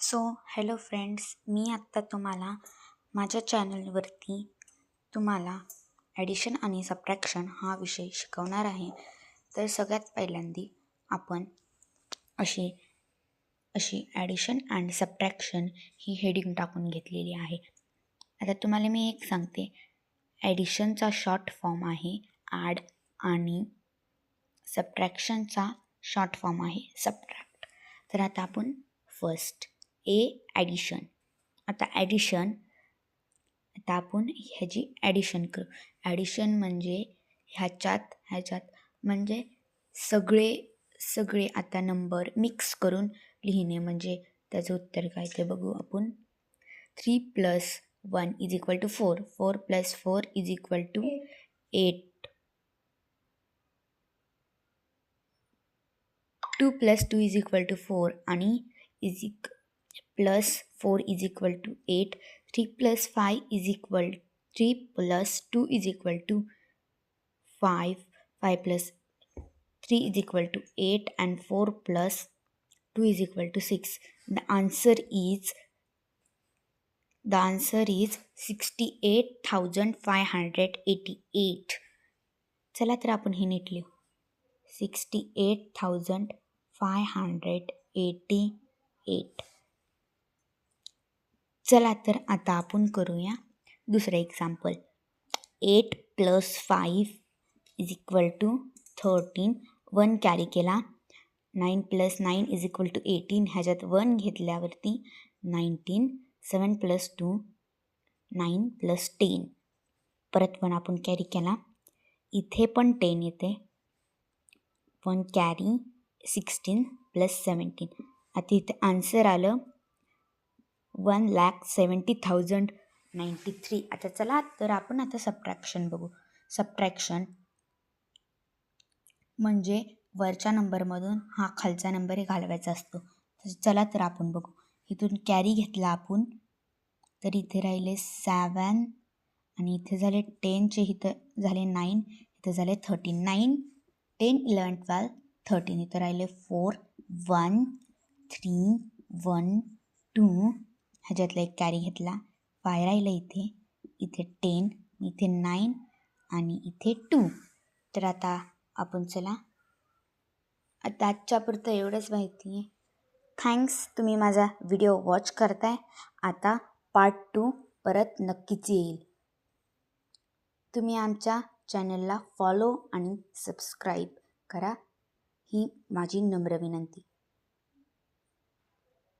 So hello friends, मी आत्ता तुम्हाला माझ्या चॅनलवरती तुम्हाला ॲडिशन आणि सबट्रॅक्शन हा विषय शिकवणार आहे. तर सगळ्यात पहिल्यांदी आपण अशी अशी addition and subtraction he heading टाकून घेतलेली आहे. आता तुम्हाला मी एक सांगते, ॲडिशनचा शॉर्ट फॉर्म आहे ॲड आणि सबट्रॅक्शनचा शॉर्ट फॉर्म आहे सबट्रॅक्ट. तर आता आपण फर्स्ट ॲडिशन. आता आपण ह्याची ॲडिशन करू. ॲडिशन म्हणजे ह्याच्यात म्हणजे सगळे आता नंबर मिक्स करून लिहिणे, म्हणजे त्याचं उत्तर काय ते बघू आपण. 3 + 1 = 4, 4 + 4 = 8, 2 + 2 = 4 आणि +4 = 8, 3 + 5 3 + 2 = 5, 5 + 3 = 8 and 4 + 2 = 6. The answer is 68,588. चला तर आपण हे नीट लिहू. 68,588. चला तर आता आपण करूया दुसरं एक्झाम्पल. 8 + 5 = 13. 1 कॅरी केला. 9 + 9 = 18. ह्याच्यात 1 घेतल्यावरती 19. 7 + 2 9 + 10. परत 1 आपण कॅरी केला. इथे पण 10 येते. 1 कॅरी 16 + 17. आता इथे आन्सर आलं 1,70,093. आता चला तर आपण आता सबट्रॅक्शन बघू. सबट्रॅक्शन म्हणजे वरच्या नंबरमधून हा खालचा नंबर घालवायचा असतो. चला तर आपण बघू. इथून कॅरी घेतला आपण, तर इथे राहिले 7 आणि इथे झाले 10चे, इथं झाले 9, इथं झाले 13. 9 10 11 12 13. इथं राहिले 4 1 3 1 2. ह्याच्यातला एक कॅरी घेतला. 5 राहिलं इथे 10, इथे 9 आणि इथे 2. तर आता आपण चला आता आजच्यापुरतं एवढंच माहिती आहे. थँक्स, तुम्ही माझा व्हिडिओ वॉच करताय. आता पार्ट 2 परत नक्कीच येईल. तुम्ही आमच्या चॅनलला फॉलो आणि सबस्क्राईब करा, ही माझी नम्र विनंती.